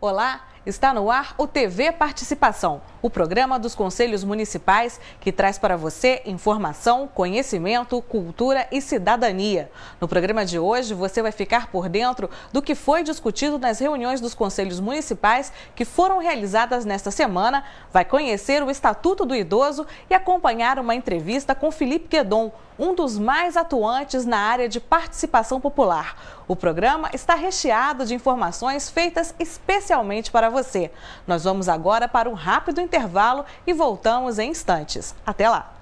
Olá, está no ar o TV Participação, o programa dos Conselhos Municipais que traz para você informação, conhecimento, cultura e cidadania. No programa de hoje, você vai ficar por dentro do que foi discutido nas reuniões dos Conselhos Municipais que foram realizadas nesta semana, vai conhecer o Estatuto do Idoso e acompanhar uma entrevista com Felipe Guedon, um dos mais atuantes na área de participação popular. O programa está recheado de informações feitas especialmente para você. Nós vamos agora para um rápido intervalo e voltamos em instantes. Até lá!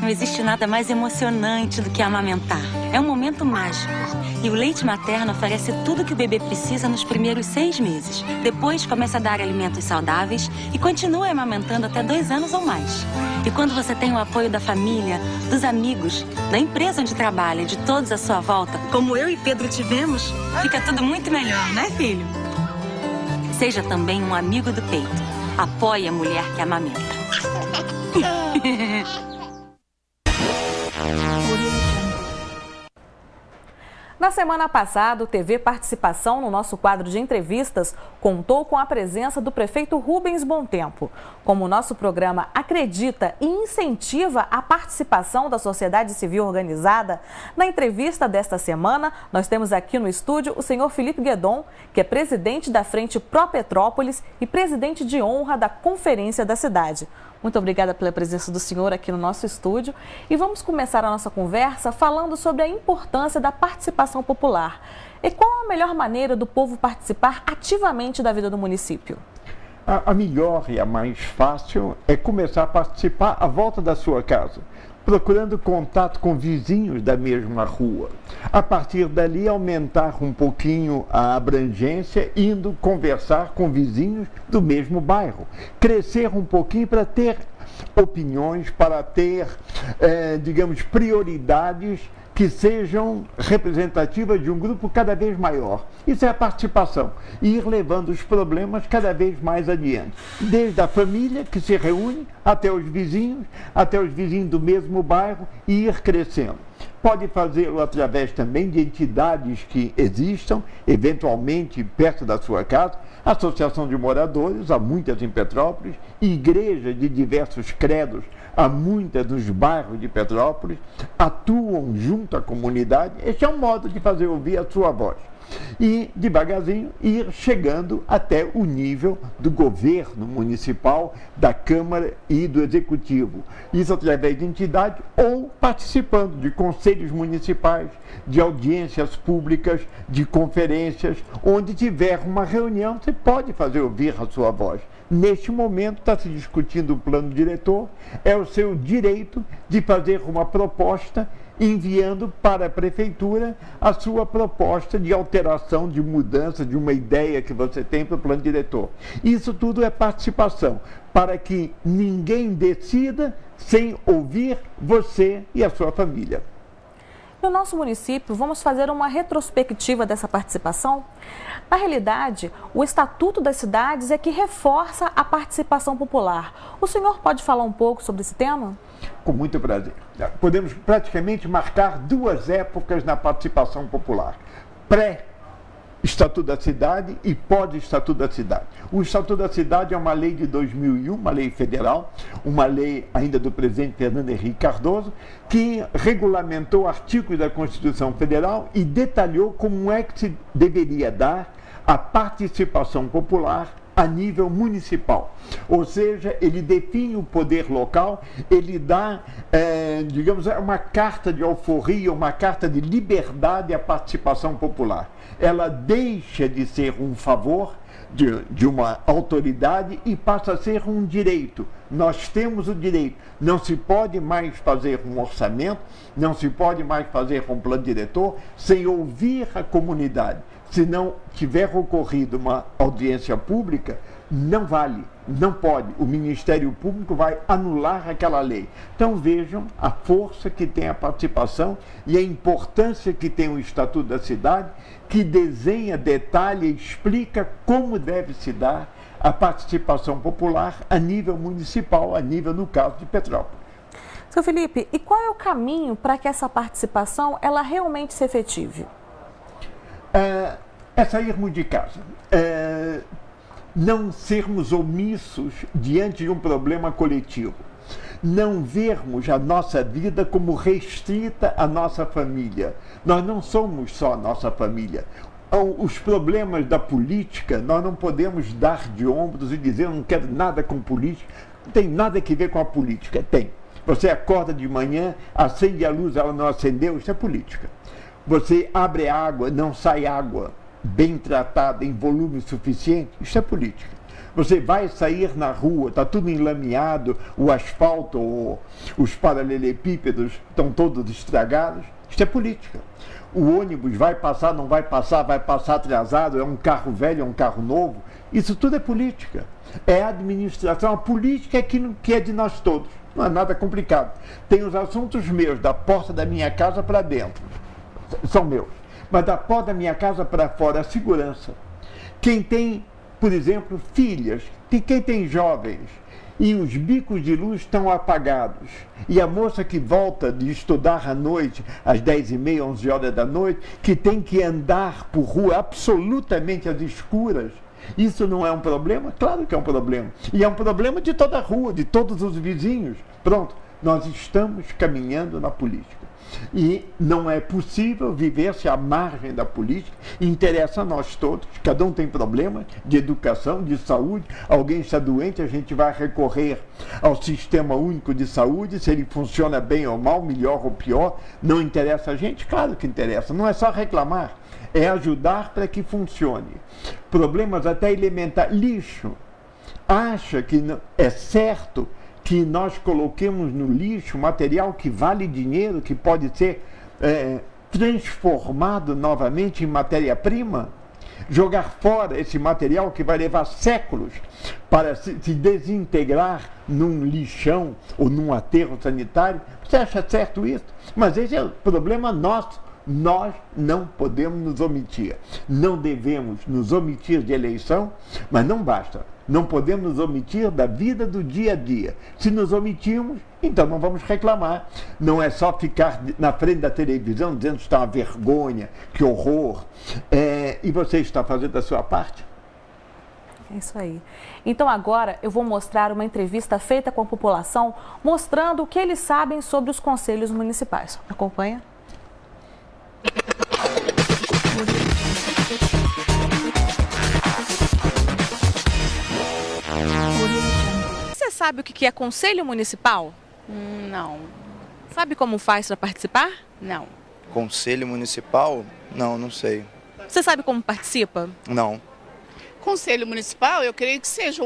Não existe nada mais emocionante do que amamentar. É um momento mágico. E o leite materno oferece tudo que o bebê precisa nos primeiros 6 meses. Depois começa a dar alimentos saudáveis e continua amamentando até 2 anos ou mais. E quando você tem o apoio da família, dos amigos, da empresa onde trabalha, de todos à sua volta, como eu e Pedro tivemos, fica tudo muito melhor, né, filho? Seja também um amigo do peito. Apoie a mulher que amamenta. Na semana passada, o TV Participação, no nosso quadro de entrevistas, contou com a presença do prefeito Rubens Bontempo. Como o nosso programa acredita e incentiva a participação da sociedade civil organizada, na entrevista desta semana, nós temos aqui no estúdio o senhor Felipe Guedon, que é presidente da Frente Pró Petrópolis e presidente de honra da Conferência da Cidade. Muito obrigada pela presença do senhor aqui no nosso estúdio e vamos começar a nossa conversa falando sobre a importância da participação popular. E qual a melhor maneira do povo participar ativamente da vida do município? A melhor e a mais fácil é começar a participar à volta da sua casa, procurando contato com vizinhos da mesma rua. A partir dali, aumentar um pouquinho a abrangência, indo conversar com vizinhos do mesmo bairro. Crescer um pouquinho para ter opiniões, para ter, digamos, prioridades que sejam representativas de um grupo cada vez maior. Isso é a participação. E ir levando os problemas cada vez mais adiante. Desde a família que se reúne, até os vizinhos do mesmo bairro e ir crescendo. Pode fazê-lo através também de entidades que existam, eventualmente perto da sua casa, associação de moradores, há muitas em Petrópolis, igrejas de diversos credos, há muitas nos bairros de Petrópolis, atuam junto à comunidade. Este é um modo de fazer ouvir a sua voz. E, devagarzinho, ir chegando até o nível do governo municipal, da Câmara e do Executivo. Isso através de entidade ou participando de conselhos municipais, de audiências públicas, de conferências. Onde tiver uma reunião, você pode fazer ouvir a sua voz. Neste momento está se discutindo o plano diretor, é o seu direito de fazer uma proposta enviando para a prefeitura a sua proposta de alteração, de mudança, de uma ideia que você tem para o plano diretor. Isso tudo é participação, para que ninguém decida sem ouvir você e a sua família. No nosso município, vamos fazer uma retrospectiva dessa participação? Na realidade, o Estatuto das Cidades é que reforça a participação popular. O senhor pode falar um pouco sobre esse tema? Com muito prazer. Podemos praticamente marcar 2 épocas na participação popular. Pré-Estatuto da Cidade e pós-Estatuto da Cidade. O Estatuto da Cidade é uma lei de 2001, uma lei federal, uma lei ainda do presidente Fernando Henrique Cardoso, que regulamentou artigos da Constituição Federal e detalhou como é que se deveria dar a participação popular a nível municipal. Ou seja, ele define o poder local, ele dá, digamos, uma carta de alforria, uma carta de liberdade à participação popular. Ela deixa de ser um favor de uma autoridade e passa a ser um direito. Nós temos o direito. Não se pode mais fazer um orçamento, não se pode mais fazer um plano diretor sem ouvir a comunidade. Se não tiver ocorrido uma audiência pública, não vale, não pode. O Ministério Público vai anular aquela lei. Então vejam a força que tem a participação e a importância que tem o Estatuto da Cidade, que desenha, detalha e explica como deve se dar a participação popular a nível municipal, a nível, no caso, de Petrópolis. Seu Felipe, e qual é o caminho para que essa participação ela realmente se efetive? É sairmos de casa. Não sermos omissos diante de um problema coletivo. Não vermos a nossa vida como restrita à nossa família. Nós não somos só a nossa família. Os problemas da política, nós não podemos dar de ombros e dizer eu não quero nada com política. Não tem nada a ver com a política. Tem. Você acorda de manhã, acende a luz, ela não acendeu, isso é política. Você abre água, não sai água bem tratada, em volume suficiente, isso é política. Você vai sair na rua, está tudo enlameado, o asfalto, os paralelepípedos estão todos estragados, isso é política. O ônibus vai passar, não vai passar atrasado, é um carro velho, é um carro novo, isso tudo é política. É administração, a política é que é de nós todos, não é nada complicado. Tem os assuntos meus, da porta da minha casa para dentro, são meus. Mas da porta da minha casa para fora, a segurança. Quem tem, por exemplo, filhas, quem tem jovens, e os bicos de luz estão apagados, e a moça que volta de estudar à noite, às 10h30, 11 horas da noite, que tem que andar por rua absolutamente às escuras, isso não é um problema? Claro que é um problema. E é um problema de toda a rua, de todos os vizinhos. Pronto, nós estamos caminhando na política. E não é possível viver-se à margem da política. Interessa a nós todos, cada um tem problema de educação, de saúde. Alguém está doente, a gente vai recorrer ao Sistema Único de Saúde, se ele funciona bem ou mal, melhor ou pior, não interessa a gente? Claro que interessa, não é só reclamar, é ajudar para que funcione. Problemas até elementares, lixo, acha que é certo que nós coloquemos no lixo material que vale dinheiro, que pode ser transformado novamente em matéria-prima? Jogar fora esse material que vai levar séculos para se desintegrar num lixão ou num aterro sanitário? Você acha certo isso? Mas esse é o problema nosso. Nós não podemos nos omitir. Não devemos nos omitir de eleição, mas não basta. Não podemos nos omitir da vida do dia a dia. Se nos omitirmos, então não vamos reclamar. Não é só ficar na frente da televisão dizendo que está uma vergonha, que horror. E você está fazendo a sua parte? É isso aí. Então agora eu vou mostrar uma entrevista feita com a população, mostrando o que eles sabem sobre os conselhos municipais. Acompanha. Você sabe o que é conselho municipal? Não. Sabe como faz para participar? Não. Conselho municipal? Não sei. Você sabe como participa? Não. Conselho municipal, eu creio que seja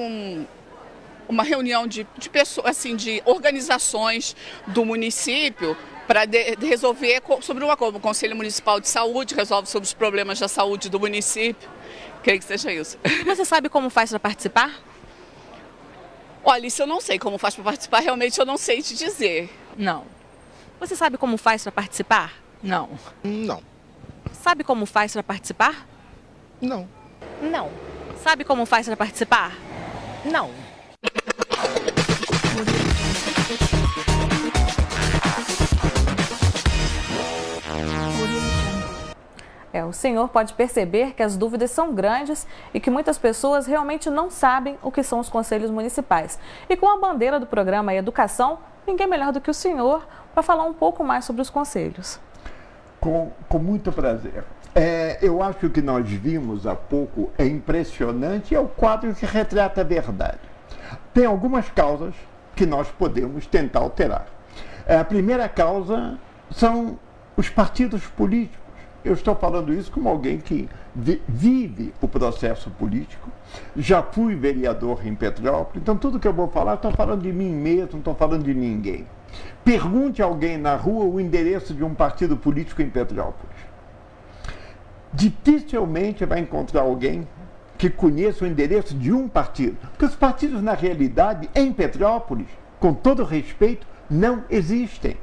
uma reunião de pessoas, assim, de organizações do município para resolver sobre uma coisa. O Conselho Municipal de Saúde resolve sobre os problemas da saúde do município. Creio que seja isso. Você sabe como faz para participar? Olha, isso eu não sei como faz para participar, realmente eu não sei te dizer. Não. Você sabe como faz para participar? Não. Não. Sabe como faz para participar? Não. Não. Sabe como faz para participar? Não. O senhor pode perceber que as dúvidas são grandes e que muitas pessoas realmente não sabem o que são os conselhos municipais. E com a bandeira do programa Educação, ninguém melhor do que o senhor para falar um pouco mais sobre os conselhos. Com muito prazer. Eu acho que o que nós vimos há pouco é impressionante e é o quadro que retrata a verdade. Tem algumas causas que nós podemos tentar alterar. A primeira causa são os partidos políticos. Eu estou falando isso como alguém que vive o processo político, já fui vereador em Petrópolis, então tudo que eu vou falar, estou falando de mim mesmo, não estou falando de ninguém. Pergunte a alguém na rua o endereço de um partido político em Petrópolis. Dificilmente vai encontrar alguém que conheça o endereço de um partido, porque os partidos, na realidade, em Petrópolis, com todo respeito, não existem.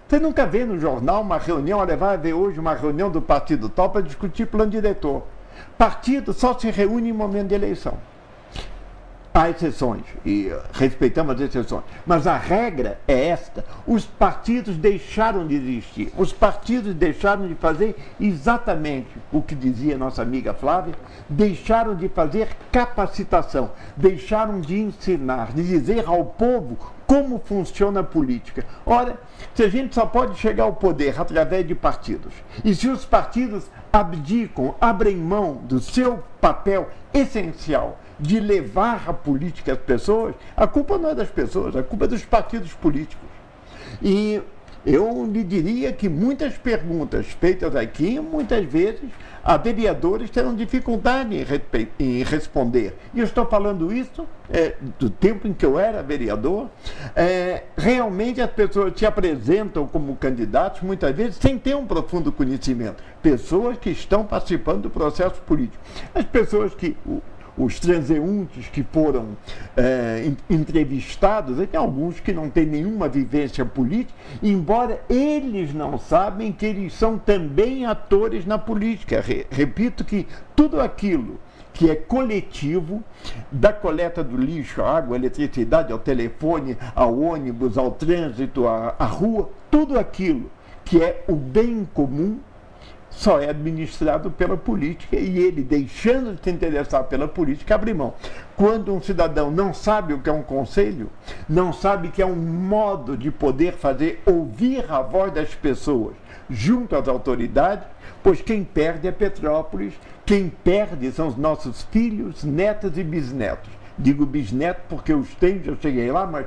Você nunca vê no jornal uma reunião, olha, vai haver hoje uma reunião do partido tal para discutir plano diretor. Partido só se reúne em momento de eleição. há exceções, e respeitamos as exceções, mas a regra é esta: os partidos deixaram de existir, os partidos deixaram de fazer exatamente o que dizia nossa amiga Flávia, deixaram de fazer capacitação, deixaram de ensinar, de dizer ao povo como funciona a política. Ora, se a gente só pode chegar ao poder através de partidos, e se os partidos abdicam, abrem mão do seu papel essencial de levar a política às pessoas, a culpa não é das pessoas, a culpa é dos partidos políticos. E eu lhe diria que muitas perguntas feitas aqui, muitas vezes, a vereadores terão dificuldade em responder. E eu estou falando isso do tempo em que eu era vereador. Realmente as pessoas se apresentam como candidatos, muitas vezes, sem ter um profundo conhecimento. Pessoas que estão participando do processo político. As pessoas que... Os transeuntes que foram entrevistados, tem alguns que não têm nenhuma vivência política, embora eles não sabem que eles são também atores na política. Repito que tudo aquilo que é coletivo, da coleta do lixo, à água, à eletricidade, ao telefone, ao ônibus, ao trânsito, à rua, tudo aquilo que é o bem comum, só é administrado pela política, e ele, deixando de se interessar pela política, abre mão. Quando um cidadão não sabe o que é um conselho, não sabe que é um modo de poder fazer ouvir a voz das pessoas junto às autoridades, pois quem perde é Petrópolis, quem perde são os nossos filhos, netos e bisnetos. Digo bisneto porque os tenho, eu cheguei lá, mas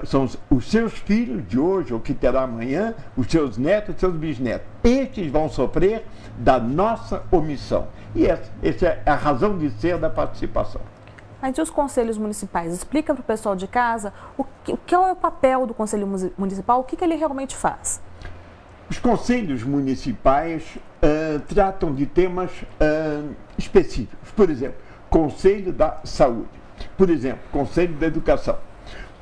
são os seus filhos de hoje, ou que terá amanhã, os seus netos e seus bisnetos. Estes vão sofrer da nossa omissão. E essa é a razão de ser da participação. Mas e os conselhos municipais? Explica para o pessoal de casa o que é o papel do Conselho Municipal, o que ele realmente faz. Os conselhos municipais tratam de temas específicos. Por exemplo, Conselho da Saúde. Por exemplo, Conselho da Educação.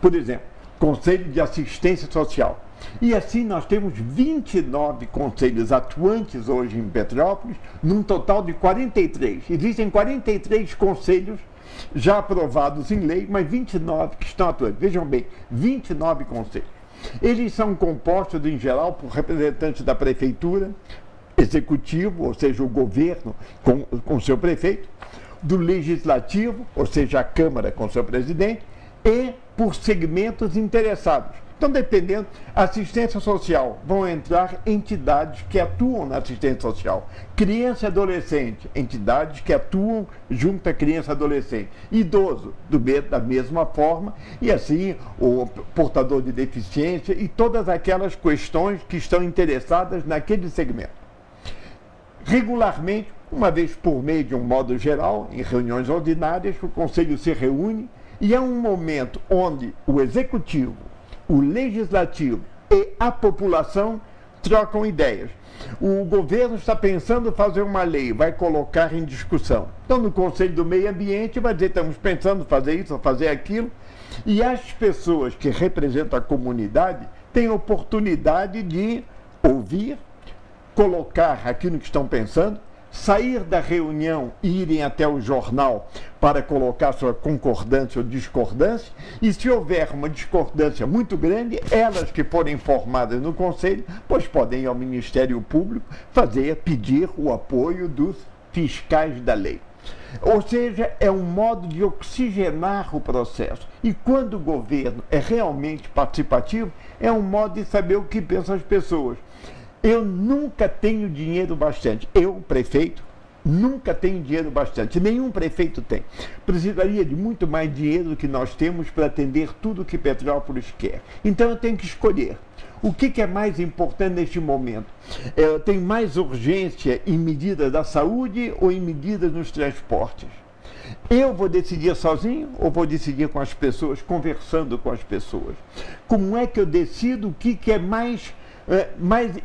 Por exemplo, Conselho de Assistência Social. E assim nós temos 29 conselhos atuantes hoje em Petrópolis, num total de 43. Existem 43 conselhos já aprovados em lei, mas 29 que estão atuantes. Vejam bem, 29 conselhos. Eles são compostos, em geral, por representantes da prefeitura, executivo, ou seja, o governo com seu prefeito, do legislativo, ou seja, a Câmara com seu presidente, e por segmentos interessados. Então, dependendo, assistência social, vão entrar entidades que atuam na assistência social. Criança e adolescente, entidades que atuam junto à criança e adolescente. Idoso, da mesma forma, e assim o portador de deficiência e todas aquelas questões que estão interessadas naquele segmento. Regularmente, uma vez por mês, de um modo geral, em reuniões ordinárias, o Conselho se reúne e é um momento onde o Executivo, o Legislativo e a população trocam ideias. O governo está pensando em fazer uma lei, vai colocar em discussão. Então, no Conselho do Meio Ambiente, vai dizer, estamos pensando em fazer isso ou fazer aquilo, e as pessoas que representam a comunidade têm oportunidade de ouvir, colocar aquilo que estão pensando, sair da reunião e irem até o jornal para colocar sua concordância ou discordância, e se houver uma discordância muito grande, elas que forem informadas no Conselho, pois podem ir ao Ministério Público pedir o apoio dos fiscais da lei. Ou seja, é um modo de oxigenar o processo. E quando o governo é realmente participativo, é um modo de saber o que pensam as pessoas. Eu nunca tenho dinheiro bastante. Eu, prefeito, nunca tenho dinheiro bastante. Nenhum prefeito tem. Precisaria de muito mais dinheiro do que nós temos para atender tudo o que Petrópolis quer. Então eu tenho que escolher. O que é mais importante neste momento? Tem mais urgência em medidas da saúde ou em medidas nos transportes? Eu vou decidir sozinho ou vou decidir com as pessoas, conversando com as pessoas? Como é que eu decido o que é mais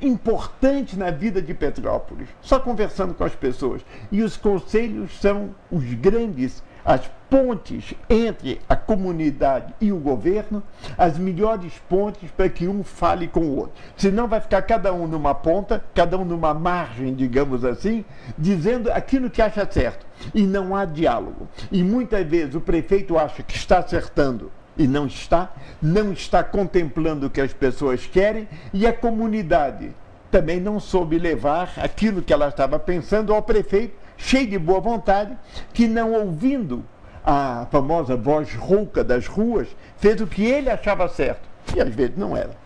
importante na vida de Petrópolis? Só conversando com as pessoas. E os conselhos são os grandes as pontes entre a comunidade e o governo, as melhores pontes para que um fale com o outro. Senão vai ficar cada um numa ponta, cada um numa margem, digamos assim, dizendo aquilo que acha certo. E não há diálogo. E muitas vezes o prefeito acha que está acertando e não está contemplando o que as pessoas querem, e a comunidade também não soube levar aquilo que ela estava pensando ao prefeito, cheio de boa vontade, que não ouvindo a famosa voz rouca das ruas, fez o que ele achava certo, e às vezes não era.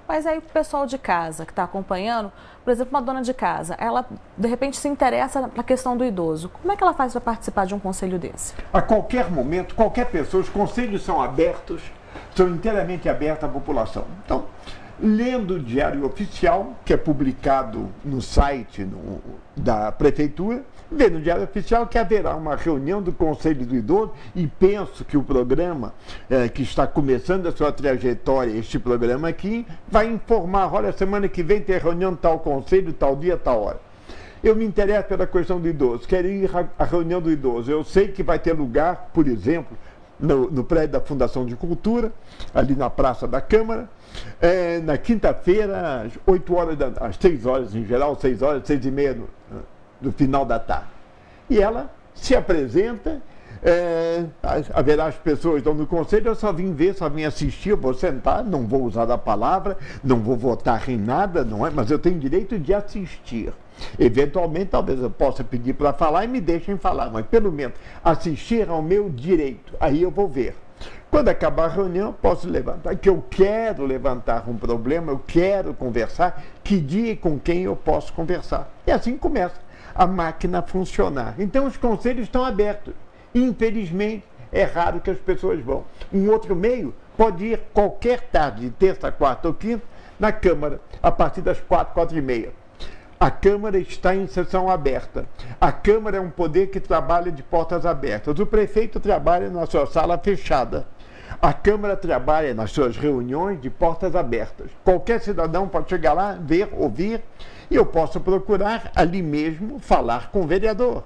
Mas aí o pessoal de casa que está acompanhando, por exemplo, uma dona de casa, ela de repente se interessa na questão do idoso. Como é que ela faz para participar de um conselho desse? A qualquer momento, qualquer pessoa, os conselhos são abertos, são inteiramente abertos à população. Então, lendo o Diário Oficial, que é publicado no site da Prefeitura, vê no Diário Oficial que haverá uma reunião do Conselho do Idoso, e penso que o programa, que está começando a sua trajetória, este programa aqui, vai informar, olha, semana que vem tem reunião de tal conselho, tal dia, tal hora. Eu me interesso pela questão do idoso, quero ir à reunião do idoso. Eu sei que vai ter lugar, por exemplo, no prédio da Fundação de Cultura, ali na Praça da Câmara, na quinta-feira, às 8 horas, às 6 horas em geral, 6 horas, 6 e meia do final da tarde. E ela se apresenta, haverá as pessoas estão no conselho, eu só vim ver, só vim assistir, eu vou sentar, não vou usar a palavra, não vou votar em nada, não é? Mas eu tenho direito de assistir. Eventualmente, talvez eu possa pedir para falar e me deixem falar, mas pelo menos assistir ao meu direito, aí eu vou ver. Quando acabar a reunião, eu posso levantar, que eu quero levantar um problema, eu quero conversar, que dia e com quem eu posso conversar. E assim começa a máquina a funcionar. Então os conselhos estão abertos. Infelizmente, é raro que as pessoas vão. Um outro meio pode ir qualquer tarde, de terça, quarta ou quinta, na Câmara, a partir das 4, 4 e meia. A Câmara está em sessão aberta. A Câmara é um poder que trabalha de portas abertas. O prefeito trabalha na sua sala fechada. A Câmara trabalha nas suas reuniões de portas abertas. Qualquer cidadão pode chegar lá, ver, ouvir, e eu posso procurar ali mesmo falar com o vereador.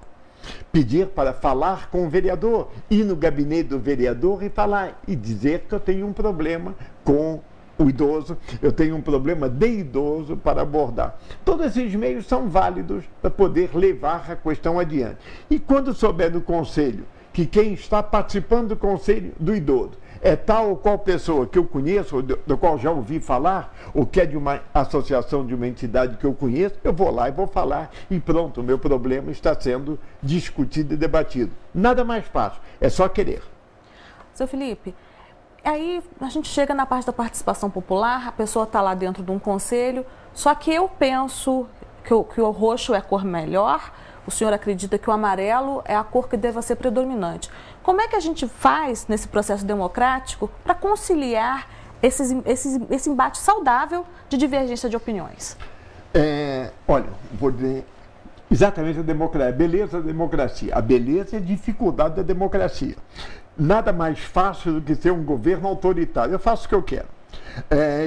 Pedir para falar com o vereador, ir no gabinete do vereador e falar, e dizer que eu tenho um problema com o idoso, eu tenho um problema de idoso para abordar. Todos esses meios são válidos para poder levar a questão adiante. E quando souber no conselho que quem está participando do conselho do idoso é tal ou qual pessoa que eu conheço, ou do qual já ouvi falar, ou que é de uma associação, de uma entidade que eu conheço, eu vou lá e vou falar, e pronto, o meu problema está sendo discutido e debatido. Nada mais fácil, é só querer. Seu Felipe, aí a gente chega na parte da participação popular, a pessoa está lá dentro de um conselho, só que eu penso que o roxo é a cor melhor, o senhor acredita que o amarelo é a cor que deva ser predominante. Como é que a gente faz nesse processo democrático para conciliar esse embate saudável de divergência de opiniões? Olha, vou dizer exatamente a democracia, beleza da democracia. A beleza é a dificuldade da democracia. Nada mais fácil do que ser um governo autoritário. Eu faço o que eu quero.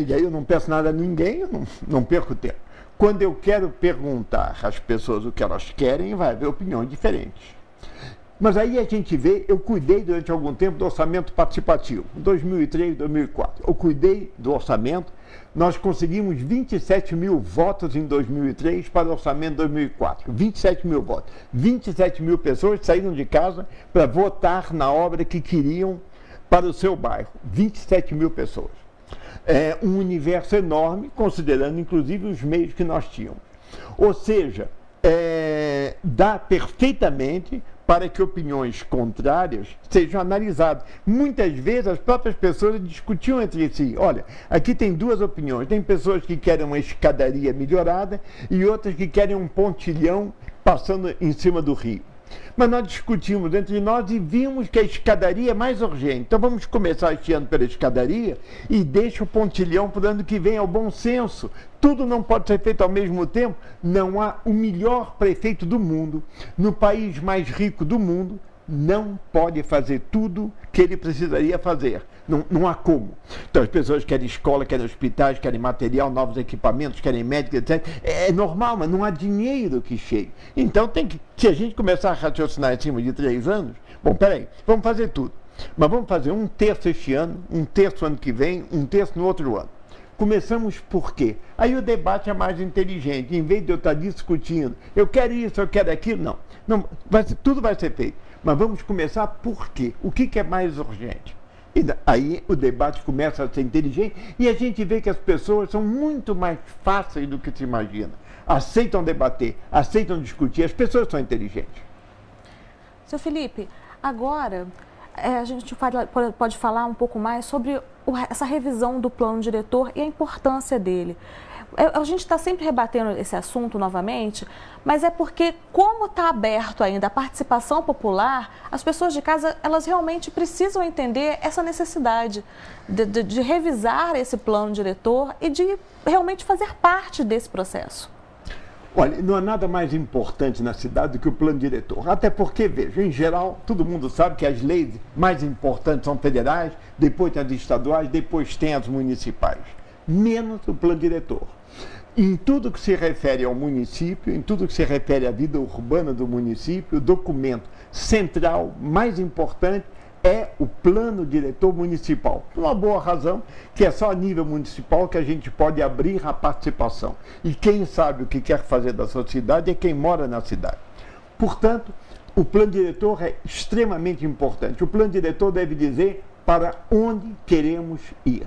E aí eu não peço nada a ninguém, eu não perco tempo. Quando eu quero perguntar às pessoas o que elas querem, vai haver opiniões diferentes. Mas aí a gente vê, eu cuidei durante algum tempo do orçamento participativo, 2003, 2004. Eu cuidei do orçamento, nós conseguimos 27 mil votos em 2003 para o orçamento de 2004. 27 mil votos. 27 mil pessoas saíram de casa para votar na obra que queriam para o seu bairro. 27 mil pessoas. É um universo enorme, considerando inclusive os meios que nós tínhamos. Ou seja, dá perfeitamente para que opiniões contrárias sejam analisadas. Muitas vezes as próprias pessoas discutiam entre si. Olha, aqui tem duas opiniões. Tem pessoas que querem uma escadaria melhorada e outras que querem um pontilhão passando em cima do rio. Mas nós discutimos entre nós e vimos que a escadaria é mais urgente. Então vamos começar este ano pela escadaria e deixa o pontilhão para o ano que vem, ao bom senso. Tudo não pode ser feito ao mesmo tempo. Não há o melhor prefeito do mundo, no país mais rico do mundo, não pode fazer tudo que ele precisaria fazer. Não há como. Então as pessoas querem escola, querem hospitais, querem material, novos equipamentos, querem médicos, etc. É normal, mas não há dinheiro que chegue. Então se a gente começar a raciocinar em cima de 3 anos, Bom, peraí, vamos fazer tudo. Mas vamos fazer um terço este ano, um terço ano que vem, um terço no outro ano. Começamos por quê? Aí o debate é mais inteligente. Em vez de eu estar discutindo, eu quero isso, eu quero aquilo, não tudo vai ser feito. Mas vamos começar por quê? O que é mais urgente? E aí o debate começa a ser inteligente e a gente vê que as pessoas são muito mais fáceis do que se imagina. Aceitam debater, aceitam discutir, as pessoas são inteligentes. Seu Felipe, agora a gente pode falar um pouco mais sobre essa revisão do plano diretor e a importância dele. A gente está sempre rebatendo esse assunto novamente, mas é porque, como está aberto ainda a participação popular, as pessoas de casa, elas realmente precisam entender essa necessidade de revisar esse plano diretor e de realmente fazer parte desse processo. Olha, não há nada mais importante na cidade do que o plano diretor. Até porque, veja, em geral, todo mundo sabe que as leis mais importantes são federais, depois tem as estaduais, depois tem as municipais. Menos o plano diretor. Em tudo que se refere ao município, em tudo que se refere à vida urbana do município, o documento central mais importante é o plano diretor municipal. Por uma boa razão, que é só a nível municipal que a gente pode abrir a participação. E quem sabe o que quer fazer da sua cidade é quem mora na cidade. Portanto, o plano diretor é extremamente importante. O plano diretor deve dizer para onde queremos ir.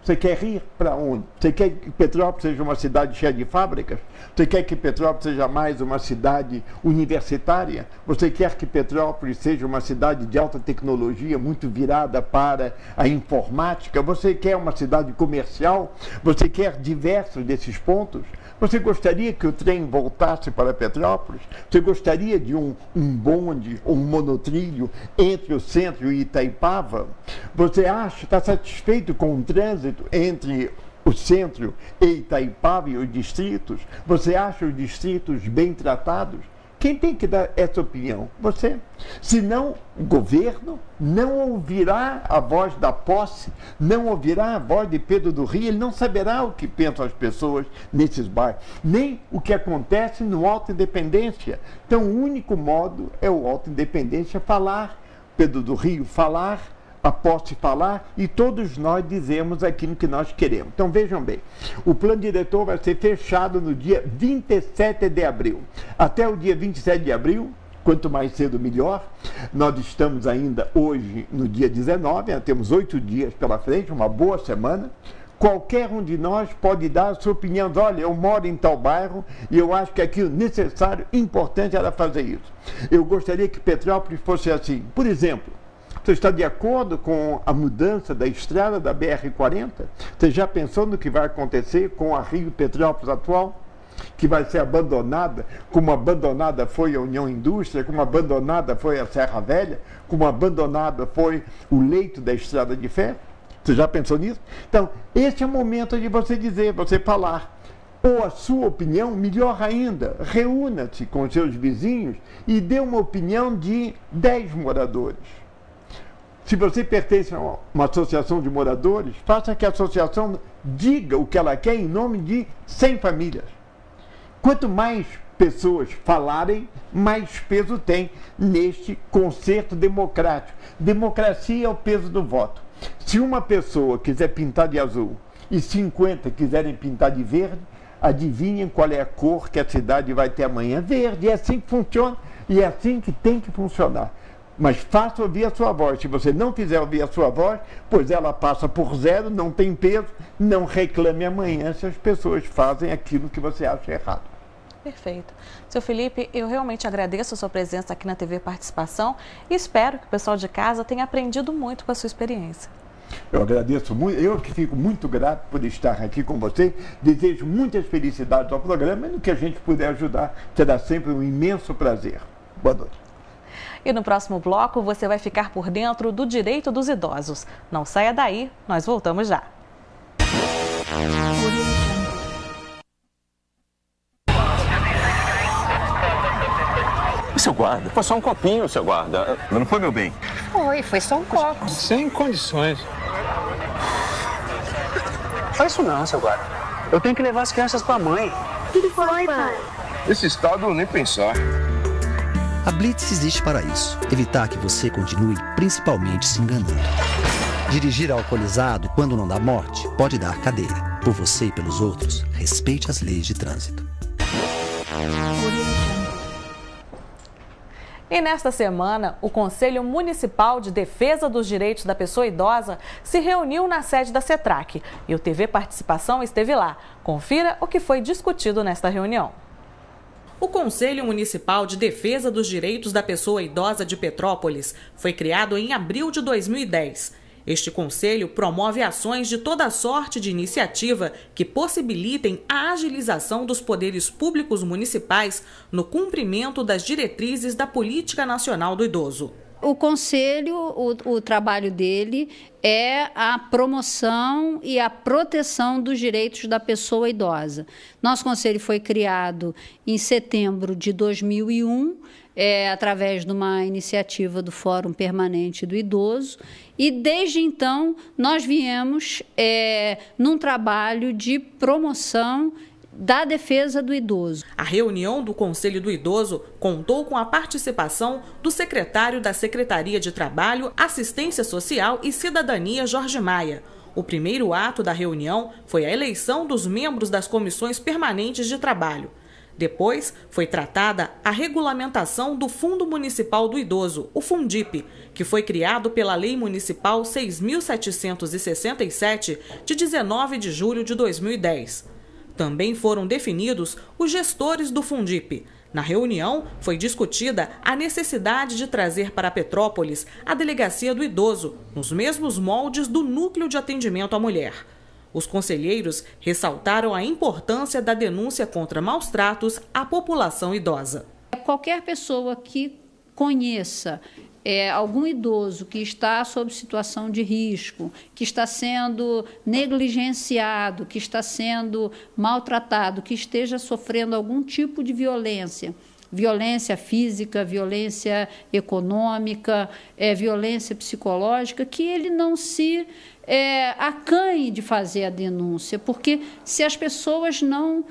Você quer ir para onde? Você quer que Petrópolis seja uma cidade cheia de fábricas? Você quer que Petrópolis seja mais uma cidade universitária? Você quer que Petrópolis seja uma cidade de alta tecnologia, muito virada para a informática? Você quer uma cidade comercial? Você quer diversos desses pontos? Você gostaria que o trem voltasse para Petrópolis? Você gostaria de um bonde, um monotrilho entre o centro e Itaipava? Você está satisfeito com o trânsito entre o centro e Itaipava e os distritos? Você acha os distritos bem tratados? Quem tem que dar essa opinião? Você. Senão, o governo não ouvirá a voz da posse, não ouvirá a voz de Pedro do Rio, ele não saberá o que pensam as pessoas nesses bairros, nem o que acontece no Alto Independência. Então, o único modo é o Alto Independência falar, Pedro do Rio falar, a posse falar e todos nós dizemos aquilo que nós queremos. Então vejam bem, o plano diretor vai ser fechado no dia 27 de abril. Até o dia 27 de abril, quanto mais cedo melhor, nós estamos ainda hoje no dia 19, temos 8 dias pela frente, uma boa semana. Qualquer um de nós pode dar a sua opinião. Olha, eu moro em tal bairro e eu acho que aquilo necessário, importante era fazer isso. Eu gostaria que Petrópolis fosse assim. Por exemplo, você está de acordo com a mudança da estrada da BR-40? Você já pensou no que vai acontecer com a Rio Petrópolis atual? Que vai ser abandonada, como abandonada foi a União Indústria, como abandonada foi a Serra Velha, como abandonada foi o leito da estrada de ferro? Você já pensou nisso? Então, esse é o momento de você dizer, você falar. Ou a sua opinião, melhor ainda, reúna-se com seus vizinhos e dê uma opinião de 10 moradores. Se você pertence a uma associação de moradores, faça que a associação diga o que ela quer em nome de 100 famílias. Quanto mais pessoas falarem, mais peso tem neste concerto democrático. Democracia é o peso do voto. Se uma pessoa quiser pintar de azul e 50 quiserem pintar de verde, adivinhem qual é a cor que a cidade vai ter amanhã? Verde. É assim que funciona e é assim que tem que funcionar. Mas faça ouvir a sua voz. Se você não quiser ouvir a sua voz, pois ela passa por zero, não tem peso, não reclame amanhã se as pessoas fazem aquilo que você acha errado. Perfeito. Seu Felipe, eu realmente agradeço a sua presença aqui na TV Participação e espero que o pessoal de casa tenha aprendido muito com a sua experiência. Eu agradeço muito, eu que fico muito grato por estar aqui com você, desejo muitas felicidades ao programa e no que a gente puder ajudar, será sempre um imenso prazer. Boa noite. E no próximo bloco você vai ficar por dentro do direito dos idosos. Não saia daí, nós voltamos já. Seu guarda, foi só um copinho, seu guarda. Não foi, meu bem? Foi só um copo. Sem condições. Faz isso não, seu guarda. Eu tenho que levar as crianças pra mãe. O que foi, pai? Esse estado nem pensar. A Blitz existe para isso, evitar que você continue principalmente se enganando. Dirigir alcoolizado quando não dá morte pode dar cadeia. Por você e pelos outros, respeite as leis de trânsito. E nesta semana, o Conselho Municipal de Defesa dos Direitos da Pessoa Idosa se reuniu na sede da CETRAC e o TV Participação esteve lá. Confira o que foi discutido nesta reunião. O Conselho Municipal de Defesa dos Direitos da Pessoa Idosa de Petrópolis foi criado em abril de 2010. Este conselho promove ações de toda sorte de iniciativa que possibilitem a agilização dos poderes públicos municipais no cumprimento das diretrizes da Política Nacional do Idoso. O conselho, o trabalho dele é a promoção e a proteção dos direitos da pessoa idosa. Nosso conselho foi criado em setembro de 2001, através de uma iniciativa do Fórum Permanente do Idoso, e desde então nós viemos num trabalho de promoção da defesa do idoso. A reunião do Conselho do Idoso contou com a participação do secretário da Secretaria de Trabalho, Assistência Social e Cidadania, Jorge Maia. O primeiro ato da reunião foi a eleição dos membros das comissões permanentes de trabalho. Depois, foi tratada a regulamentação do Fundo Municipal do Idoso, o Fundip, que foi criado pela Lei Municipal 6.767, de 19 de julho de 2010. Também foram definidos os gestores do Fundip. Na reunião, foi discutida a necessidade de trazer para Petrópolis a Delegacia do Idoso, nos mesmos moldes do Núcleo de Atendimento à Mulher. Os conselheiros ressaltaram a importância da denúncia contra maus tratos à população idosa. Qualquer pessoa que conheça algum idoso que está sob situação de risco, que está sendo negligenciado, que está sendo maltratado, que esteja sofrendo algum tipo de violência, violência física, violência econômica, violência psicológica, que ele não se acanhe de fazer a denúncia, porque se as pessoas não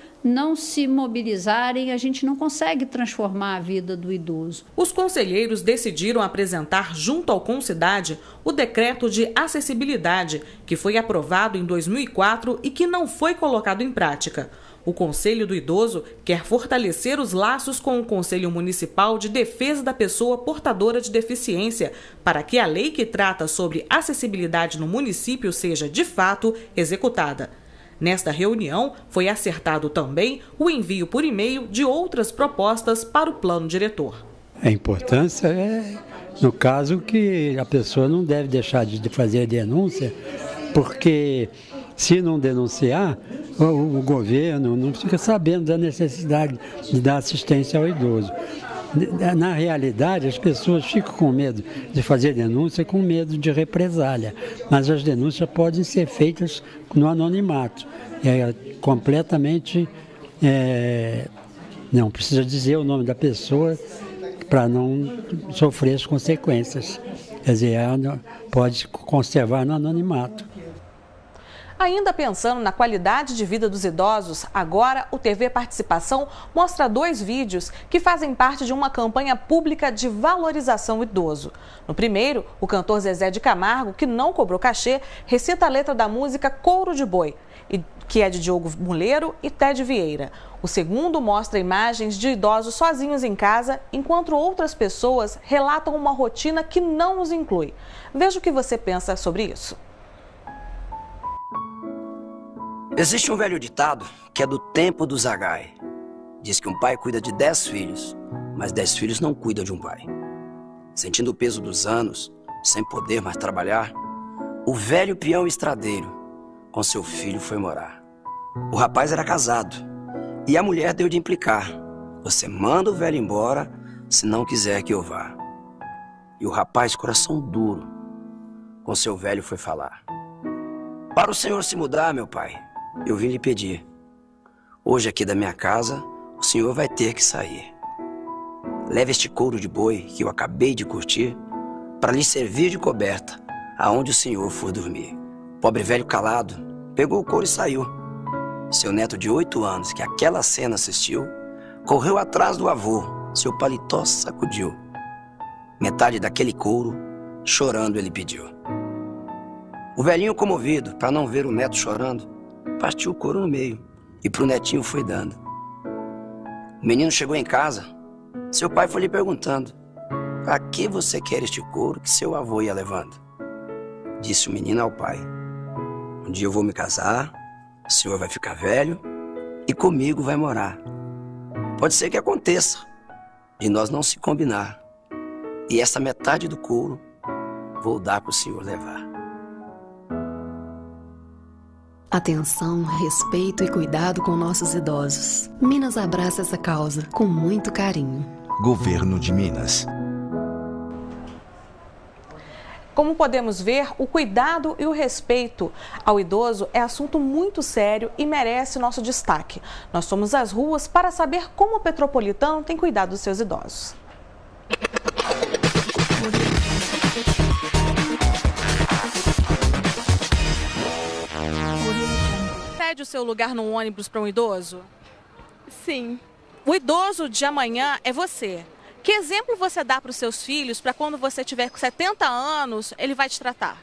se mobilizarem, a gente não consegue transformar a vida do idoso. Os conselheiros decidiram apresentar junto ao Concidade o decreto de acessibilidade, que foi aprovado em 2004 e que não foi colocado em prática. O Conselho do Idoso quer fortalecer os laços com o Conselho Municipal de Defesa da Pessoa Portadora de Deficiência, para que a lei que trata sobre acessibilidade no município seja, de fato, executada. Nesta reunião, foi acertado também o envio por e-mail de outras propostas para o plano diretor. A importância é, no caso, que a pessoa não deve deixar de fazer a denúncia, porque se não denunciar, o governo não fica sabendo da necessidade de dar assistência ao idoso. Na realidade, as pessoas ficam com medo de fazer denúncia, com medo de represália, mas as denúncias podem ser feitas no anonimato. Completamente, não precisa dizer o nome da pessoa para não sofrer as consequências. Quer dizer, pode conservar no anonimato. Ainda pensando na qualidade de vida dos idosos, agora o TV Participação mostra 2 vídeos que fazem parte de uma campanha pública de valorização do idoso. No primeiro, o cantor Zezé de Camargo, que não cobrou cachê, recita a letra da música Couro de Boi, que é de Diogo Muleiro e Ted Vieira. O segundo mostra imagens de idosos sozinhos em casa, enquanto outras pessoas relatam uma rotina que não os inclui. Veja o que você pensa sobre isso. Existe um velho ditado que é do tempo do Zagai. Diz que um pai cuida de 10 filhos, mas 10 filhos não cuidam de um pai. Sentindo o peso dos anos, sem poder mais trabalhar, o velho peão estradeiro com seu filho foi morar. O rapaz era casado e a mulher deu de implicar: você manda o velho embora se não quiser que eu vá. E o rapaz, coração duro, com seu velho foi falar: para o senhor se mudar, meu pai, eu vim lhe pedir. Hoje aqui da minha casa, o senhor vai ter que sair. Leve este couro de boi que eu acabei de curtir para lhe servir de coberta aonde o senhor for dormir. Pobre velho calado pegou o couro e saiu. Seu neto de 8 anos, que aquela cena assistiu, correu atrás do avô seu paletó sacudiu. Metade daquele couro, chorando, ele pediu. O velhinho, comovido, para não ver o neto chorando, partiu o couro no meio e pro netinho foi dando. O menino chegou em casa, seu pai foi lhe perguntando: "Pra que você quer este couro que seu avô ia levando?" Disse o menino ao pai: "Um dia eu vou me casar, o senhor vai ficar velho e comigo vai morar. Pode ser que aconteça de nós não se combinar, e essa metade do couro vou dar pro senhor levar." Atenção, respeito e cuidado com nossos idosos. Minas abraça essa causa com muito carinho. Governo de Minas. Como podemos ver, o cuidado e o respeito ao idoso é assunto muito sério e merece nosso destaque. Nós somos às ruas para saber como o petropolitano tem cuidado dos seus idosos. Cede o seu lugar no ônibus para um idoso? Sim. O idoso de amanhã é você. Que exemplo você dá para os seus filhos para quando você tiver com 70 anos, ele vai te tratar?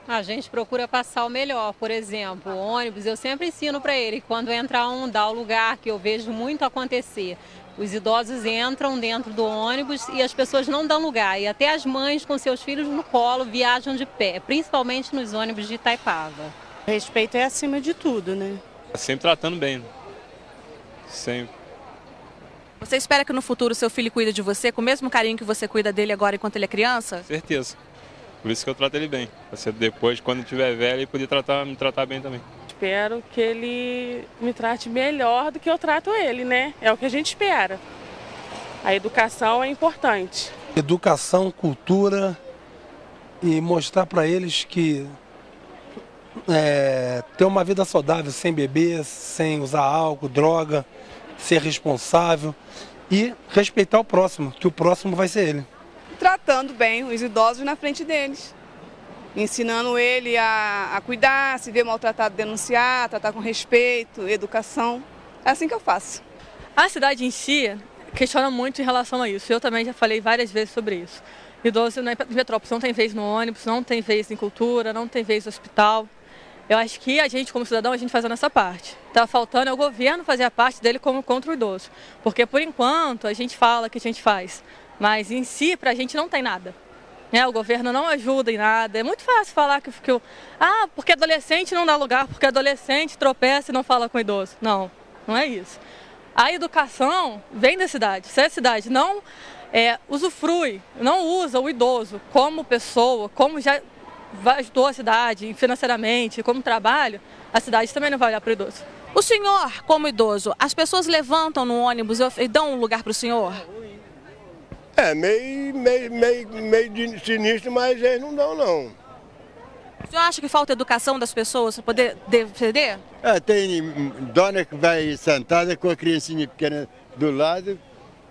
A gente procura passar o melhor. Por exemplo, o ônibus, eu sempre ensino para ele, quando entra um, dá o lugar, que eu vejo muito acontecer. Os idosos entram dentro do ônibus e as pessoas não dão lugar. E até as mães com seus filhos no colo viajam de pé, principalmente nos ônibus de Itaipava. Respeito é acima de tudo, né? Sempre tratando bem. Sempre. Você espera que no futuro seu filho cuide de você com o mesmo carinho que você cuida dele agora enquanto ele é criança? Certeza. Por isso que eu trato ele bem. Pra ser depois, quando tiver velho, ele poder me tratar bem também. Espero que ele me trate melhor do que eu trato ele, né? É o que a gente espera. A educação é importante. Educação, cultura e mostrar para eles que ter uma vida saudável, sem beber, sem usar álcool, droga, ser responsável e respeitar o próximo, que o próximo vai ser ele. Tratando bem os idosos na frente deles, ensinando ele a cuidar, se ver maltratado, denunciar, tratar com respeito, educação. É assim que eu faço. A cidade em si questiona muito em relação a isso. Eu também já falei várias vezes sobre isso. Idoso na metrópole não tem vez no ônibus, não tem vez em cultura, não tem vez no hospital. Eu acho que a gente, como cidadão, a gente faz a nossa parte. Está faltando é o governo fazer a parte dele como contra o idoso. Porque, por enquanto, a gente fala que a gente faz. Mas, em si, para a gente não tem nada. O governo não ajuda em nada. É muito fácil falar que porque adolescente não dá lugar, porque adolescente tropeça e não fala com o idoso. Não, não é isso. A educação vem da cidade. Se a cidade não usufrui, não usa o idoso como pessoa, como já ajudou a cidade financeiramente, como trabalho, a cidade também não vai olhar para o idoso. O senhor, como idoso, as pessoas levantam no ônibus e dão um lugar para o senhor? Meio sinistro, mas eles não dão, não. O senhor acha que falta educação das pessoas para poder defender? Tem dona que vai sentada com a criancinha pequena do lado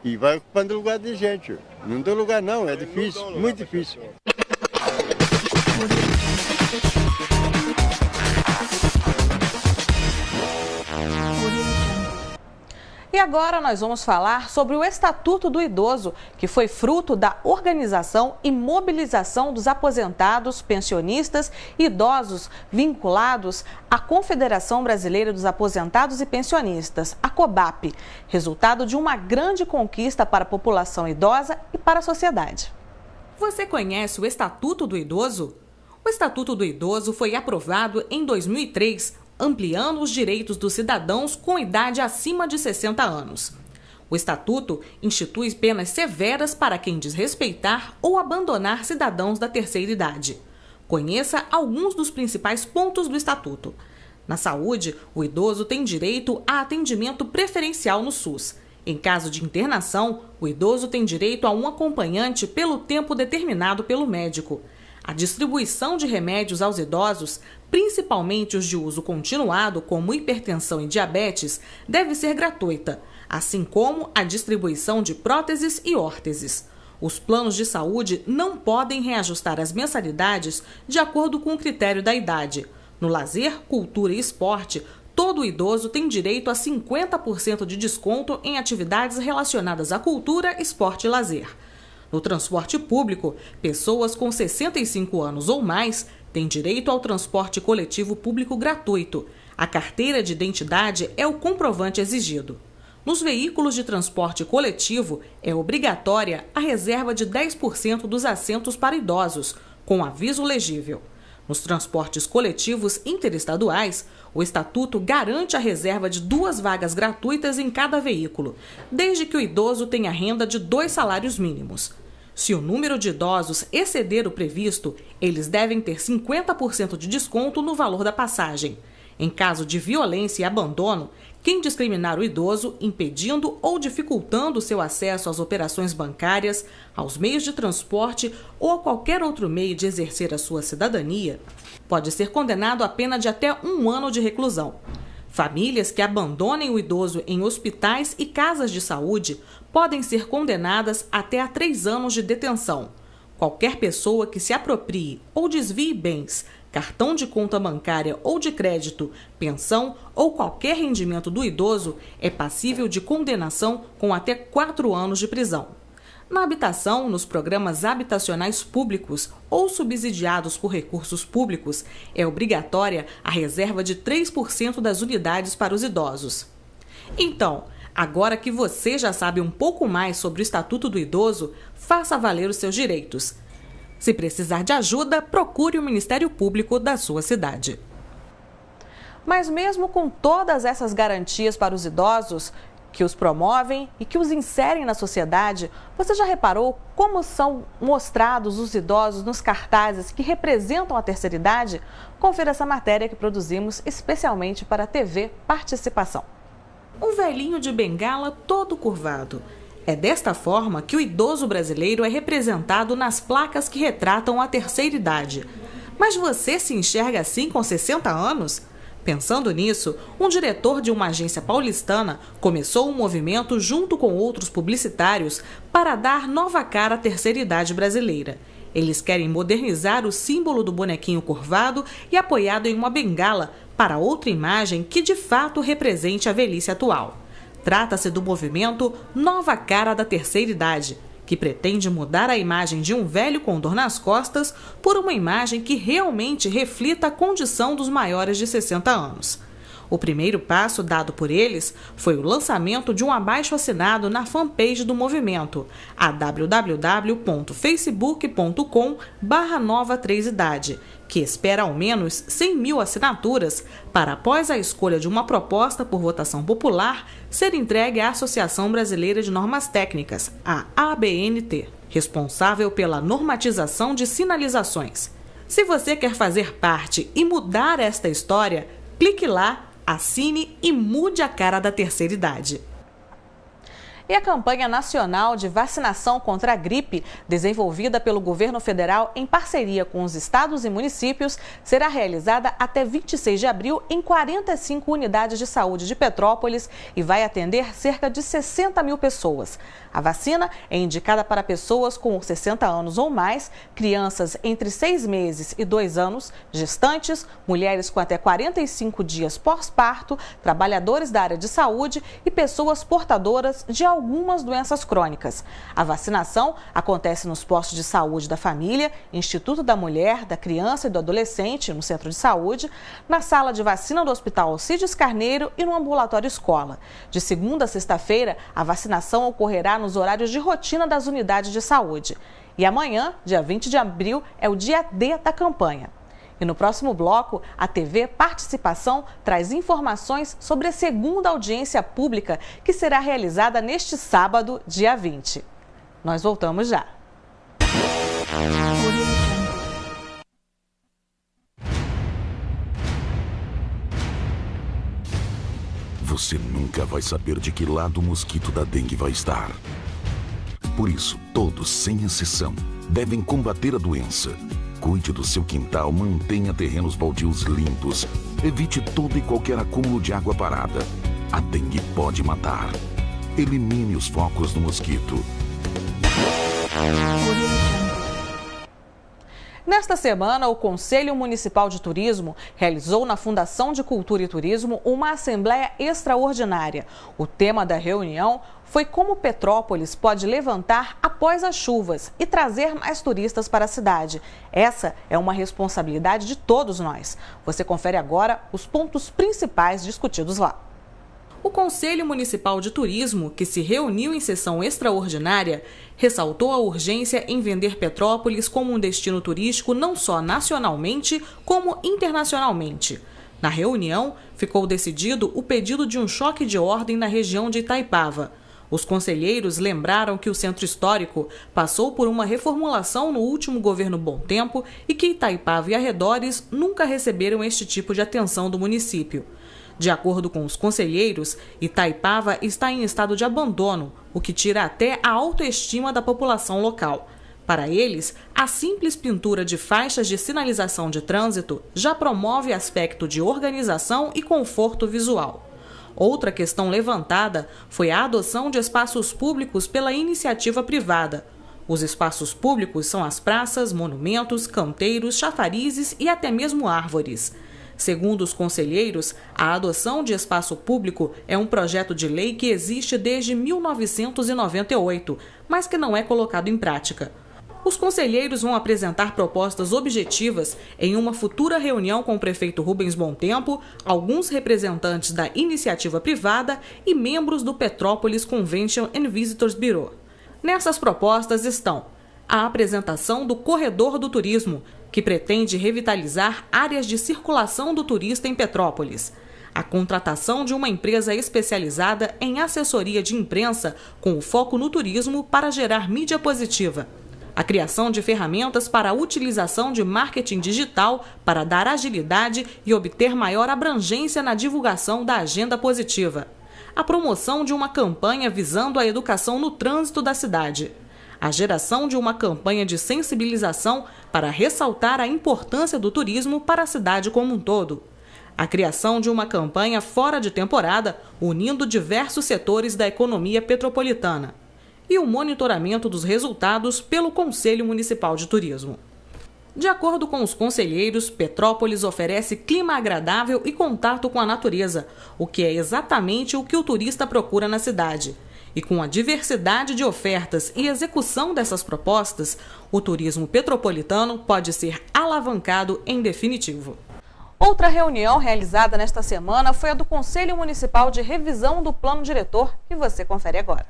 e vai ocupando lugar de gente. Não dá lugar não, é difícil, muito difícil. E agora nós vamos falar sobre o Estatuto do Idoso, que foi fruto da organização e mobilização dos aposentados, pensionistas e idosos vinculados à Confederação Brasileira dos Aposentados e Pensionistas, a COBAP, resultado de uma grande conquista para a população idosa e para a sociedade. Você conhece o Estatuto do Idoso? O Estatuto do Idoso foi aprovado em 2003, ampliando os direitos dos cidadãos com idade acima de 60 anos. O Estatuto institui penas severas para quem desrespeitar ou abandonar cidadãos da terceira idade. Conheça alguns dos principais pontos do Estatuto. Na saúde, o idoso tem direito a atendimento preferencial no SUS. Em caso de internação, o idoso tem direito a um acompanhante pelo tempo determinado pelo médico. A distribuição de remédios aos idosos, principalmente os de uso continuado, como hipertensão e diabetes, deve ser gratuita, assim como a distribuição de próteses e órteses. Os planos de saúde não podem reajustar as mensalidades de acordo com o critério da idade. No lazer, cultura e esporte, todo idoso tem direito a 50% de desconto em atividades relacionadas à cultura, esporte e lazer. No transporte público, pessoas com 65 anos ou mais têm direito ao transporte coletivo público gratuito. A carteira de identidade é o comprovante exigido. Nos veículos de transporte coletivo, é obrigatória a reserva de 10% dos assentos para idosos, com aviso legível. Nos transportes coletivos interestaduais, o Estatuto garante a reserva de 2 vagas gratuitas em cada veículo, desde que o idoso tenha renda de 2 salários mínimos. Se o número de idosos exceder o previsto, eles devem ter 50% de desconto no valor da passagem. Em caso de violência e abandono, quem discriminar o idoso, impedindo ou dificultando seu acesso às operações bancárias, aos meios de transporte ou a qualquer outro meio de exercer a sua cidadania, pode ser condenado a pena de até 1 ano de reclusão. Famílias que abandonem o idoso em hospitais e casas de saúde podem ser condenadas até a 3 anos de detenção. Qualquer pessoa que se aproprie ou desvie bens, cartão de conta bancária ou de crédito, pensão ou qualquer rendimento do idoso é passível de condenação com até 4 anos de prisão. Na habitação, nos programas habitacionais públicos ou subsidiados por recursos públicos, é obrigatória a reserva de 3% das unidades para os idosos. Então, agora que você já sabe um pouco mais sobre o Estatuto do Idoso, faça valer os seus direitos. Se precisar de ajuda, procure o Ministério Público da sua cidade. Mas mesmo com todas essas garantias para os idosos, que os promovem e que os inserem na sociedade, você já reparou como são mostrados os idosos nos cartazes que representam a terceira idade? Confira essa matéria que produzimos especialmente para a TV Participação. Um velhinho de bengala todo curvado. É desta forma que o idoso brasileiro é representado nas placas que retratam a terceira idade. Mas você se enxerga assim com 60 anos? Pensando nisso, um diretor de uma agência paulistana começou um movimento junto com outros publicitários para dar nova cara à terceira idade brasileira. Eles querem modernizar o símbolo do bonequinho curvado e apoiado em uma bengala para outra imagem que de fato represente a velhice atual. Trata-se do movimento Nova Cara da Terceira Idade, que pretende mudar a imagem de um velho com dor nas costas por uma imagem que realmente reflita a condição dos maiores de 60 anos. O primeiro passo dado por eles foi o lançamento de um abaixo-assinado na fanpage do movimento, a www.facebook.com/nova3idade, que espera ao menos 100 mil assinaturas para, após a escolha de uma proposta por votação popular, ser entregue à Associação Brasileira de Normas Técnicas, a ABNT, responsável pela normatização de sinalizações. Se você quer fazer parte e mudar esta história, clique lá, assine e mude a cara da terceira idade. E a campanha nacional de vacinação contra a gripe, desenvolvida pelo governo federal em parceria com os estados e municípios, será realizada até 26 de abril em 45 unidades de saúde de Petrópolis e vai atender cerca de 60 mil pessoas. A vacina é indicada para pessoas com 60 anos ou mais, crianças entre 6 meses e 2 anos, gestantes, mulheres com até 45 dias pós-parto, trabalhadores da área de saúde e pessoas portadoras de algumas doenças crônicas. A vacinação acontece nos postos de saúde da família, Instituto da Mulher, da Criança e do Adolescente, no Centro de Saúde, na sala de vacina do Hospital Alcides Carneiro e no ambulatório escola. De segunda a sexta-feira, a vacinação ocorrerá nos horários de rotina das unidades de saúde. E amanhã, dia 20 de abril, é o dia D da campanha. E no próximo bloco, a TV Participação traz informações sobre a segunda audiência pública que será realizada neste sábado, dia 20. Nós voltamos já. Você nunca vai saber de que lado o mosquito da dengue vai estar. Por isso, todos, sem exceção, devem combater a doença. Cuide do seu quintal, mantenha terrenos baldios limpos. Evite todo e qualquer acúmulo de água parada. A dengue pode matar. Elimine os focos do mosquito. Nesta semana, o Conselho Municipal de Turismo realizou na Fundação de Cultura e Turismo uma assembleia extraordinária. O tema da reunião foi como Petrópolis pode levantar após as chuvas e trazer mais turistas para a cidade. Essa é uma responsabilidade de todos nós. Você confere agora os pontos principais discutidos lá. O Conselho Municipal de Turismo, que se reuniu em sessão extraordinária, ressaltou a urgência em vender Petrópolis como um destino turístico não só nacionalmente, como internacionalmente. Na reunião, ficou decidido o pedido de um choque de ordem na região de Itaipava. Os conselheiros lembraram que o centro histórico passou por uma reformulação no último governo Bom Tempo e que Itaipava e arredores nunca receberam este tipo de atenção do município. De acordo com os conselheiros, Itaipava está em estado de abandono, o que tira até a autoestima da população local. Para eles, a simples pintura de faixas de sinalização de trânsito já promove aspecto de organização e conforto visual. Outra questão levantada foi a adoção de espaços públicos pela iniciativa privada. Os espaços públicos são as praças, monumentos, canteiros, chafarizes e até mesmo árvores. Segundo os conselheiros, a adoção de espaço público é um projeto de lei que existe desde 1998, mas que não é colocado em prática. Os conselheiros vão apresentar propostas objetivas em uma futura reunião com o prefeito Rubens Bom Tempo, alguns representantes da iniciativa privada e membros do Petrópolis Convention and Visitors Bureau. Nessas propostas estão a apresentação do Corredor do Turismo, que pretende revitalizar áreas de circulação do turista em Petrópolis, a contratação de uma empresa especializada em assessoria de imprensa com foco no turismo para gerar mídia positiva, a criação de ferramentas para a utilização de marketing digital para dar agilidade e obter maior abrangência na divulgação da agenda positiva, a promoção de uma campanha visando a educação no trânsito da cidade, a geração de uma campanha de sensibilização para ressaltar a importância do turismo para a cidade como um todo, a criação de uma campanha fora de temporada, unindo diversos setores da economia petropolitana, e o monitoramento dos resultados pelo Conselho Municipal de Turismo. De acordo com os conselheiros, Petrópolis oferece clima agradável e contato com a natureza, o que é exatamente o que o turista procura na cidade. E com a diversidade de ofertas e execução dessas propostas, o turismo petropolitano pode ser alavancado em definitivo. Outra reunião realizada nesta semana foi a do Conselho Municipal de Revisão do Plano Diretor, que você confere agora.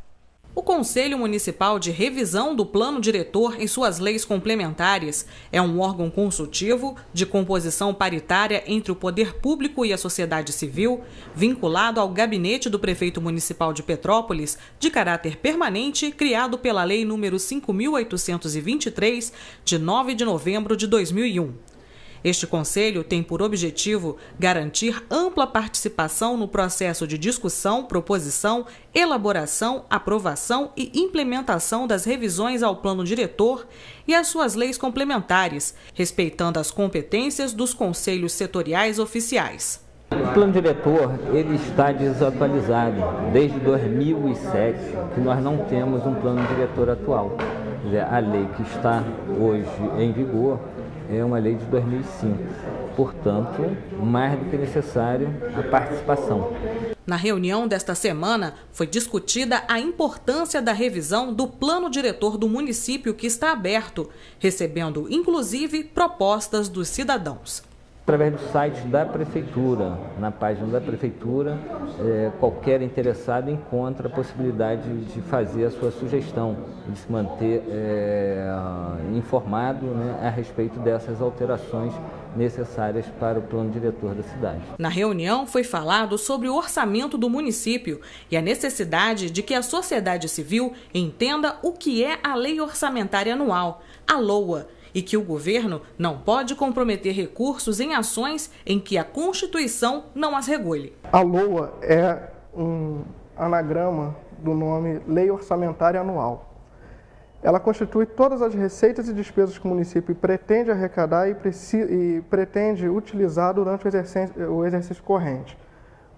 O Conselho Municipal de Revisão do Plano Diretor e suas leis complementares é um órgão consultivo de composição paritária entre o poder público e a sociedade civil, vinculado ao gabinete do prefeito municipal de Petrópolis, de caráter permanente, criado pela Lei nº 5.823, de 9 de novembro de 2001. Este conselho tem por objetivo garantir ampla participação no processo de discussão, proposição, elaboração, aprovação e implementação das revisões ao plano diretor e às suas leis complementares, respeitando as competências dos conselhos setoriais oficiais. O plano diretor ele está desatualizado desde 2007, que nós não temos um plano diretor atual. A lei que está hoje em vigor é uma lei de 2005, portanto, mais do que necessário a participação. Na reunião desta semana, foi discutida a importância da revisão do plano diretor do município que está aberto, recebendo, inclusive, propostas dos cidadãos. Através do site da Prefeitura, na página da Prefeitura, qualquer interessado encontra a possibilidade de fazer a sua sugestão, de se manter informado, né, a respeito dessas alterações necessárias para o plano diretor da cidade. Na reunião foi falado sobre o orçamento do município e a necessidade de que a sociedade civil entenda o que é a Lei Orçamentária Anual, a LOA, e que o governo não pode comprometer recursos em ações em que a Constituição não as regule. A LOA é um anagrama do nome Lei Orçamentária Anual. Ela constitui todas as receitas e despesas que o município pretende arrecadar e pretende utilizar durante o exercício corrente.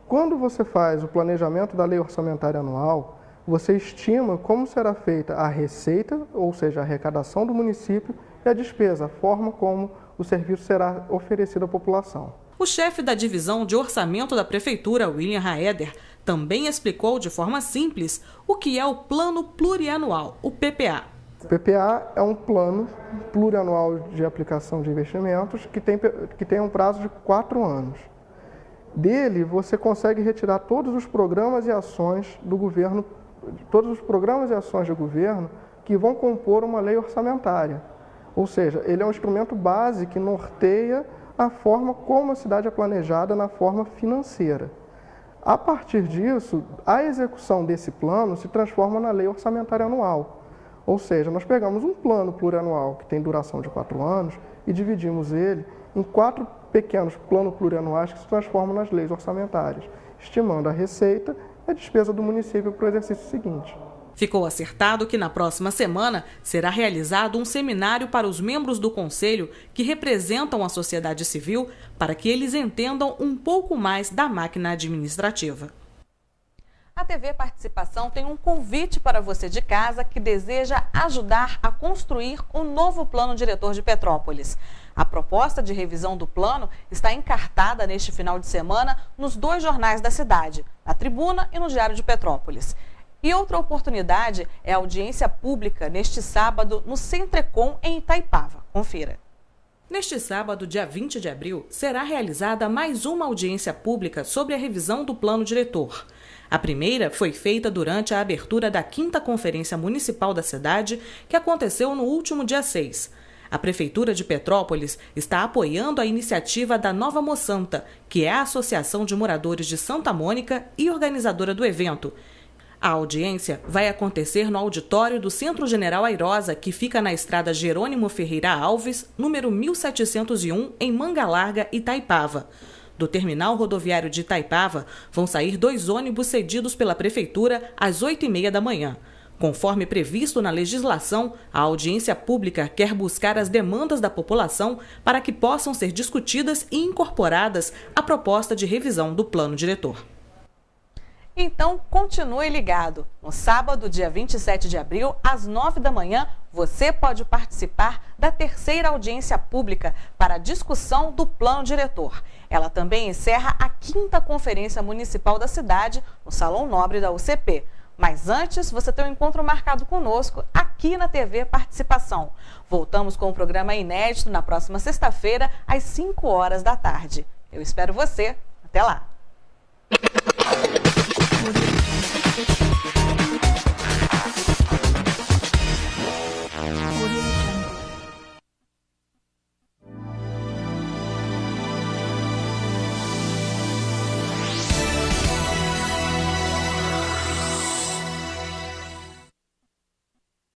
Quando você faz o planejamento da Lei Orçamentária Anual, você estima como será feita a receita, ou seja, a arrecadação do município, e a despesa, a forma como o serviço será oferecido à população. O chefe da divisão de orçamento da Prefeitura, William Raeder, também explicou de forma simples o que é o Plano Plurianual, o PPA. O PPA é um plano plurianual de aplicação de investimentos que tem um prazo de 4 anos. Dele, você consegue retirar todos os programas e ações do governo, todos os programas e ações do governo que vão compor uma lei orçamentária. Ou seja, ele é um instrumento base que norteia a forma como a cidade é planejada na forma financeira. A partir disso, a execução desse plano se transforma na lei orçamentária anual. Ou seja, nós pegamos um plano plurianual que tem duração de 4 anos e dividimos ele em 4 pequenos planos plurianuais que se transformam nas leis orçamentárias, estimando a receita e a despesa do município para o exercício seguinte. Ficou acertado que na próxima semana será realizado um seminário para os membros do Conselho que representam a sociedade civil para que eles entendam um pouco mais da máquina administrativa. A TV Participação tem um convite para você de casa que deseja ajudar a construir um novo plano diretor de Petrópolis. A proposta de revisão do plano está encartada neste final de semana nos 2 jornais da cidade, na Tribuna e no Diário de Petrópolis. E outra oportunidade é a audiência pública neste sábado no Centrecom em Itaipava. Confira. Neste sábado, dia 20 de abril, será realizada mais uma audiência pública sobre a revisão do plano diretor. A primeira foi feita durante a abertura da 5ª Conferência Municipal da cidade, que aconteceu no último dia 6. A Prefeitura de Petrópolis está apoiando a iniciativa da Nova Moçanta, que é a Associação de Moradores de Santa Mônica e organizadora do evento. A audiência vai acontecer no auditório do Centro General Airosa, que fica na estrada Jerônimo Ferreira Alves, número 1701, em Manga Larga, Itaipava. Do terminal rodoviário de Itaipava, vão sair 2 ônibus cedidos pela Prefeitura às 8h30 da manhã. Conforme previsto na legislação, a audiência pública quer buscar as demandas da população para que possam ser discutidas e incorporadas à proposta de revisão do plano diretor. Então, continue ligado. No sábado, dia 27 de abril, às 9 da manhã, você pode participar da 3ª audiência pública para a discussão do plano diretor. Ela também encerra a 5ª Conferência Municipal da cidade, no Salão Nobre da UCP. Mas antes, você tem um encontro marcado conosco aqui na TV Participação. Voltamos com um programa inédito na próxima sexta-feira, às 5 horas da tarde. Eu espero você. Até lá!